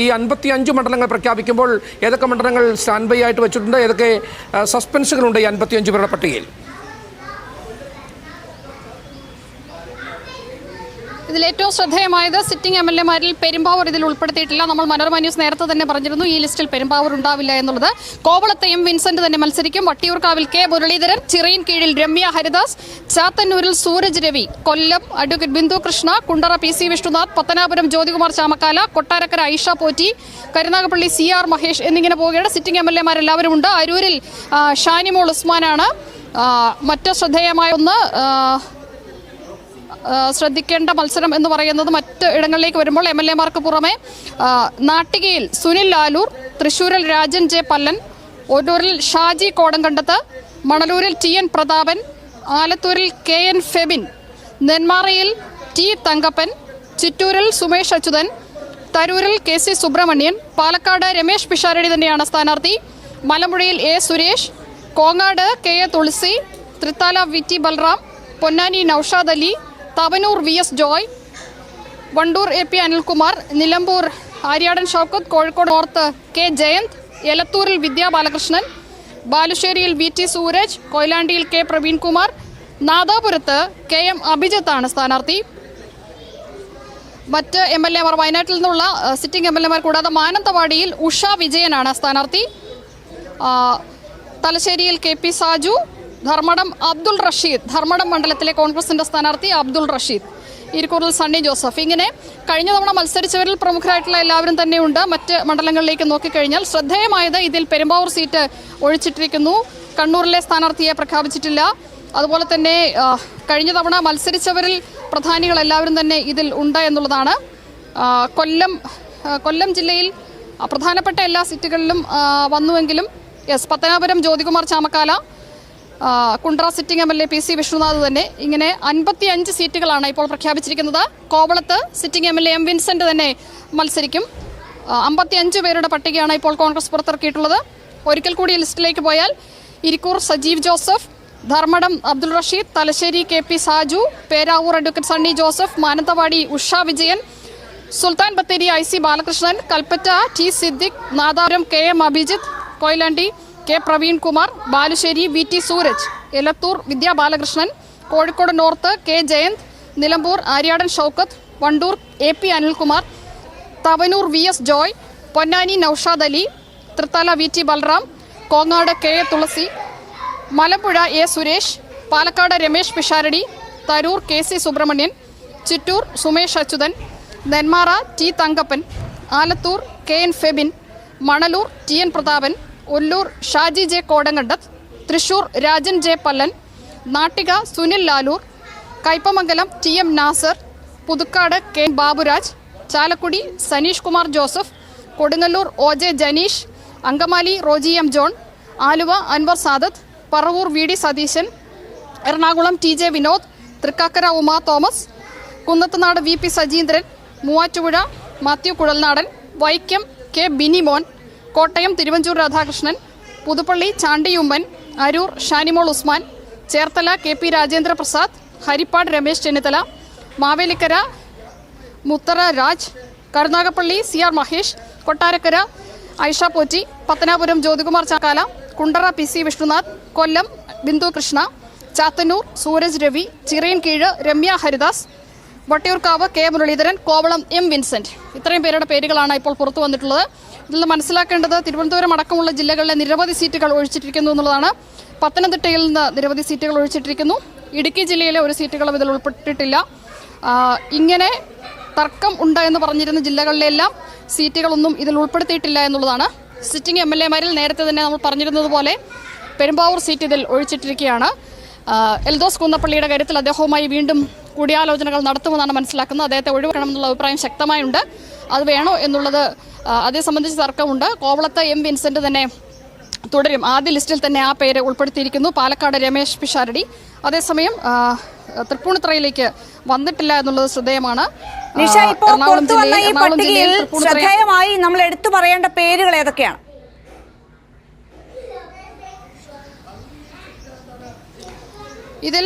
ഈ 55 മണ്ഡലങ്ങൾ പ്രഖ്യാപിക്കുമ്പോൾ ഏതൊക്കെ മണ്ഡലങ്ങൾ സ്റ്റാൻഡ് ബൈ ആയിട്ട് വെച്ചിട്ടുണ്ട്, ഏതൊക്കെ സസ്പെൻസുകളുണ്ട് ഈ 55 പേരുടെ പട്ടികയിൽ? ഇതിൽ ഏറ്റവും ശ്രദ്ധേയമായത് സിറ്റിംഗ് MLA-മാരിൽ പെരുമ്പാവൂർ ഇതിൽ ഉൾപ്പെടുത്തിയിട്ടില്ല. നമ്മൾ മനോരമ ന്യൂസ് നേരത്തെ തന്നെ പറഞ്ഞിരുന്നു ഈ ലിസ്റ്റിൽ പെരുമ്പാവൂർ ഉണ്ടാവില്ല എന്നുള്ളത്. കോവളത്തെ M. വിൻസെന്റ് തന്നെ മത്സരിക്കും. വട്ടിയൂർക്കാവിൽ K. മുരളീധരൻ, ചിറയിൻ കീഴിൽ രമ്യ ഹരിദാസ്, ചാത്തന്നൂരിൽ Sooraj Ravi, Kollam advocate Bindu Krishna, Kundara PC Vishnunath, Pathanapuram Jyothikumar Chamakkala, Kottarakkara Aisha Potty, Karunagappally CR Mahesh എന്നിങ്ങനെ പോവുകയാണ്. സിറ്റിംഗ് MLA-മാരെല്ലാവരും ഉണ്ട്. അരൂരിൽ ഷാനിമോൾ ഉസ്മാനാണ്. മറ്റ് ശ്രദ്ധേയമായ ഒന്ന് ശ്രദ്ധിക്കേണ്ട മത്സരം എന്ന് പറയുന്നത് മറ്റ് ഇടങ്ങളിലേക്ക് വരുമ്പോൾ MLA-മാർക്ക് പുറമെ നാട്ടികയിൽ സുനിൽ ലാലൂർ, തൃശ്ശൂരിൽ Rajan J. Pallan, ഒരൂരിൽ Shaji Kodamkandath, മണലൂരിൽ TN Prathapan, ആലത്തൂരിൽ KN Febin, നെന്മാറയിൽ T. Thankappan, ചിറ്റൂരിൽ Sumesh Achuthan, തരൂരിൽ KC Subramanian, Palakkad Ramesh Pisharody തന്നെയാണ് സ്ഥാനാർത്ഥി, മലമ്പുഴയിൽ A. Suresh, Kongad KA Thulasi, Thrithala VT Balram, Ponnani Noushad Ali, Thavanur VS Joy, Wandoor AP Anilkumar, Nilambur Aryadan Shoukath, Kozhikode north K. Jayanth, എലത്തൂരിൽ വിദ്യാ ബാലകൃഷ്ണൻ, ബാലുശ്ശേരിയിൽ VT സൂരജ്, കൊയിലാണ്ടിയിൽ K. പ്രവീൺകുമാർ, നാദാപുരത്ത് KM അഭിജിത്താണ് സ്ഥാനാർത്ഥി. മറ്റ് MLA-മാർ വയനാട്ടിൽ നിന്നുള്ള സിറ്റിംഗ് MLA-മാർ കൂടാതെ മാനന്തവാടിയിൽ ഉഷ വിജയനാണ് സ്ഥാനാർത്ഥി. തലശ്ശേരിയിൽ KP സാജു, ധർമ്മടം അബ്ദുൾ റഷീദ്, ധർമ്മടം മണ്ഡലത്തിലെ കോൺഗ്രസിന്റെ സ്ഥാനാർത്ഥി അബ്ദുൾ റഷീദ്, ഇരിക്കൂറിൽ സണ്ണി ജോസഫ്. ഇങ്ങനെ കഴിഞ്ഞ തവണ മത്സരിച്ചവരിൽ പ്രമുഖരായിട്ടുള്ള എല്ലാവരും തന്നെയുണ്ട്. മറ്റ് മണ്ഡലങ്ങളിലേക്ക് നോക്കിക്കഴിഞ്ഞാൽ ശ്രദ്ധേയമായത് ഇതിൽ പെരുമ്പാവൂർ സീറ്റ് ഒഴിച്ചിട്ടിരിക്കുന്നു. കണ്ണൂരിലെ സ്ഥാനാർത്ഥിയെ പ്രഖ്യാപിച്ചിട്ടില്ല. അതുപോലെ തന്നെ കഴിഞ്ഞ തവണ മത്സരിച്ചവരിൽ പ്രധാനികൾ എല്ലാവരും തന്നെ ഇതിൽ ഉണ്ട് എന്നുള്ളതാണ്. കൊല്ലം ജില്ലയിൽ പ്രധാനപ്പെട്ട എല്ലാ സീറ്റുകളിലും വന്നുവെങ്കിലും Pathanapuram Jyothikumar Chamakkala, Kundara sitting MLA PC Vishnunath തന്നെ. ഇങ്ങനെ 55 സീറ്റുകളാണ് ഇപ്പോൾ പ്രഖ്യാപിച്ചിരിക്കുന്നത്. കോവളത്ത് സിറ്റിംഗ് MLA M. വിൻസെന്റ് തന്നെ മത്സരിക്കും. 55 പേരുടെ പട്ടികയാണ് ഇപ്പോൾ കോൺഗ്രസ് പുറത്തിറക്കിയിട്ടുള്ളത്. ഒരിക്കൽ കൂടി ലിസ്റ്റിലേക്ക് പോയാൽ Irikkur Sajeev Joseph, Dharmadam Abdul Rasheed, Thalassery KP Saju, Peravoor advocate Sunny Joseph, Mananthavady Usha Vijayan, Sultan Bathery IC Balakrishnan, Kalpetta T. Siddique, Nadapuram KM Abhijith, Koyilandy K. Praveenkumar, Balussery VT Sooraj, Elathur Vidya Balakrishnan, Kozhikode north K. Jayanth, Nilambur Aryadan Shoukath, Wandoor AP Anilkumar, Thavanur VS Joy, Ponnani Noushad Ali, Thrithala VT Balram, Kongad KA Thulasi, Malampuzha A. Suresh, Palakkad Ramesh Pisharody, Tarur KC Subramanian, Chittur Sumesh Achuthan, Nenmara T. Thankappan, Alathur KN Febin, Manalur TN Prathapan, Ollur Shaji J. Kodamkandath, Thrissur Rajan J. Pallan, Nattika Sunil Lalur, Kaipamangalam TM Nasar, Puthukkad K. Baburaj, Chalakudy Saneesh Kumar Joseph, Kodungallur OJ Janeesh, Angamaly Roji M. John, Aluva Anwar Sadath, Paravur VD Satheesan, Ernakulam TJ Vinod, Thrikkakara Uma Thomas, Kunnathunad VP Sajeendran, Muvattupuzha Mathew Kuzhalnadan, Vaikom K. Binimon, Kottayam Thiruvanchoor Radhakrishnan, Puthuppally Chandy Oommen, Aroor Shanimol Usman, Cherthala KP Rajendra Prasad, Harippad Ramesh Chennithala, Mavelikkara Muthara Raj, Karunagappally CR Mahesh, Kottarakkara Aisha Potty, Pathanapuram Jyothikumar Chakkala, Kundara PC Vishnunath, Kollam Bindu Krishna, Chathannoor Sooraj Ravi, Chirayinkeezhu Ramya Haridas, Vattiyoorkavu K. Muraleedharan, Kovalam M. Vincent. ഇത്രയും പേരുടെ പേരുകളാണ് ഇപ്പോൾ പുറത്തു വന്നിട്ടുള്ളത്. ഇതിൽ നിന്ന് മനസ്സിലാക്കേണ്ടത് തിരുവനന്തപുരം അടക്കമുള്ള ജില്ലകളിലെ നിരവധി സീറ്റുകൾ ഒഴിച്ചിട്ടിരിക്കുന്നു എന്നുള്ളതാണ്. പത്തനംതിട്ടയിൽ നിന്ന് നിരവധി സീറ്റുകൾ ഒഴിച്ചിട്ടിരിക്കുന്നു. ഇടുക്കി ജില്ലയിലെ ഒരു സീറ്റുകളും ഇതിൽ ഉൾപ്പെട്ടിട്ടില്ല. ഇങ്ങനെ തർക്കം ഉണ്ട് എന്ന് പറഞ്ഞിരുന്ന ജില്ലകളിലെല്ലാം സീറ്റുകളൊന്നും ഇതിൽ ഉൾപ്പെടുത്തിയിട്ടില്ല എന്നുള്ളതാണ്. സിറ്റിംഗ് MLA-മാരിൽ നേരത്തെ തന്നെ നമ്മൾ പറഞ്ഞിരുന്നതുപോലെ പെരുമ്പാവൂർ സീറ്റ് ഇതിൽ ഒഴിച്ചിട്ടിരിക്കുകയാണ്. എൽദോസ് കുന്നപ്പള്ളിയുടെ കാര്യത്തിൽ അദ്ദേഹവുമായി വീണ്ടും കൂടിയാലോചനകൾ നടത്തുമെന്നാണ് മനസ്സിലാക്കുന്നത്. അദ്ദേഹത്തെ ഒഴിവാക്കണമെന്നുള്ള അഭിപ്രായം ശക്തമായുണ്ട്. അത് വേണോ എന്നുള്ളത് അതേ സംബന്ധിച്ച് തർക്കമുണ്ട്. കോവളത്ത് M. വിൻസെന്റ് തന്നെ തുടരും. ആദ്യ ലിസ്റ്റിൽ തന്നെ ആ പേര് ഉൾപ്പെടുത്തിയിരിക്കുന്നു. പാലക്കാട് രമേശ് പിഷാരടി. അതേസമയം തൃപ്പൂണിത്തുറയിലേക്ക് വന്നിട്ടില്ല എന്നുള്ളത് ശ്രദ്ധേയമാണ്. എറണാകുളം ജില്ലയിൽ ശ്രദ്ധേയമായി നമ്മൾ എടുത്തു പറയേണ്ട പേരുകൾ ഏതൊക്കെയാണ്? ഇതിൽ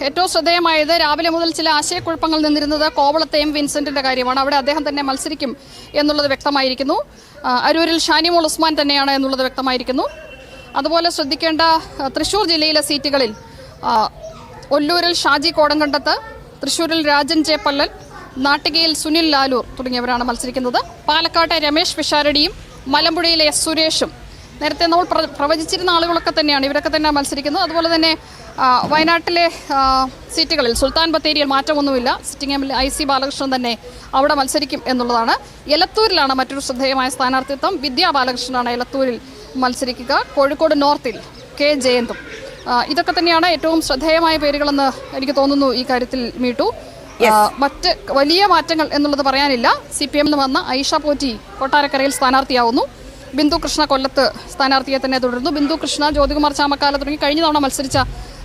ഏറ്റവും ശ്രദ്ധേയമായത് രാവിലെ മുതൽ ചില ആശയക്കുഴപ്പങ്ങൾ നിന്നിരുന്നത് കോവളത്തെ എം വിൻസെന്റിന്റെ കാര്യമാണ്. അവിടെ അദ്ദേഹം തന്നെ മത്സരിക്കും എന്നുള്ളത് വ്യക്തമായിരിക്കുന്നു. അരൂരിൽ ഷാനിമോൾ ഉസ്മാൻ തന്നെയാണ് എന്നുള്ളത് വ്യക്തമായിരിക്കുന്നു. അതുപോലെ ശ്രദ്ധിക്കേണ്ട തൃശ്ശൂർ ജില്ലയിലെ സീറ്റുകളിൽ ഒല്ലൂരിൽ ഷാജി കോടങ്കണ്ടത്ത്, തൃശ്ശൂരിൽ രാജൻ ജെ പല്ലൻ, നാട്ടികയിൽ സുനിൽ ലാലൂർ തുടങ്ങിയവരാണ് മത്സരിക്കുന്നത്. പാലക്കാട്ടെ രമേശ് പിഷാരടിയും മലമ്പുഴയിലെ എസ് സുരേഷും നേരത്തെ നമ്മൾ പ്രവചിച്ചിരുന്ന ആളുകളൊക്കെ തന്നെയാണ്, ഇവരൊക്കെ തന്നെ മത്സരിക്കുന്നത്. അതുപോലെ തന്നെ വയനാട്ടിലെ സീറ്റുകളിൽ സുൽത്താൻ ബത്തേരിയിൽ മാറ്റമൊന്നുമില്ല. സിറ്റിംഗ് എം IC ബാലകൃഷ്ണൻ തന്നെ അവിടെ മത്സരിക്കും എന്നുള്ളതാണ്. എലത്തൂരിലാണ് മറ്റൊരു ശ്രദ്ധേയമായ സ്ഥാനാർത്ഥിത്വം. വിദ്യാ ബാലകൃഷ്ണനാണ് എലത്തൂരിൽ മത്സരിക്കുക. കോഴിക്കോട് നോർത്തിൽ K ജയന്തും. ഇതൊക്കെ തന്നെയാണ് ഏറ്റവും ശ്രദ്ധേയമായ പേരുകളെന്ന് എനിക്ക് തോന്നുന്നു ഈ കാര്യത്തിൽ മീട്ടു. മറ്റ് വലിയ മാറ്റങ്ങൾ എന്നുള്ളത് പറയാനില്ല. CPM-ൽ വന്ന ഐഷ പോറ്റി കൊട്ടാരക്കരയിൽ സ്ഥാനാർത്ഥിയാവുന്നു. ബിന്ദു കൃഷ്ണ കൊല്ലത്ത് സ്ഥാനാർത്ഥിയെ തന്നെ തുടരുന്നു. ബിന്ദു കൃഷ്ണ, ജ്യോതികുമാർ ചാമക്കാല തുടങ്ങി കഴിഞ്ഞ തവണ മത്സരിച്ച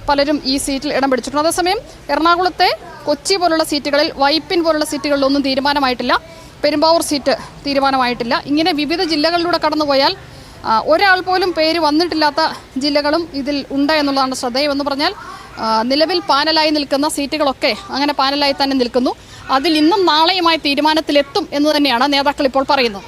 പലരും ഈ സീറ്റിൽ ഇടം പിടിച്ചിട്ടുണ്ട്. അതേസമയം എറണാകുളത്തെ കൊച്ചി പോലുള്ള സീറ്റുകളിൽ, വൈപ്പിൻ പോലുള്ള സീറ്റുകളിലൊന്നും തീരുമാനമായിട്ടില്ല. പെരുമ്പാവൂർ സീറ്റ് തീരുമാനമായിട്ടില്ല. ഇങ്ങനെ വിവിധ ജില്ലകളിലൂടെ കടന്നുപോയാൽ ഒരാൾ പോലും പേര് വന്നിട്ടില്ലാത്ത ജില്ലകളും ഇതിൽ ഉണ്ട് എന്നുള്ളതാണ് ശ്രദ്ധേയം. എന്ന് പറഞ്ഞാൽ നിലവിൽ പാനലായി നിൽക്കുന്ന സീറ്റുകളൊക്കെ അങ്ങനെ പാനലായി തന്നെ നിൽക്കുന്നു. അതിൽ ഇന്നും നാളെയുമായി തീരുമാനത്തിലെത്തും എന്ന് തന്നെയാണ് നേതാക്കൾ ഇപ്പോൾ പറയുന്നത്.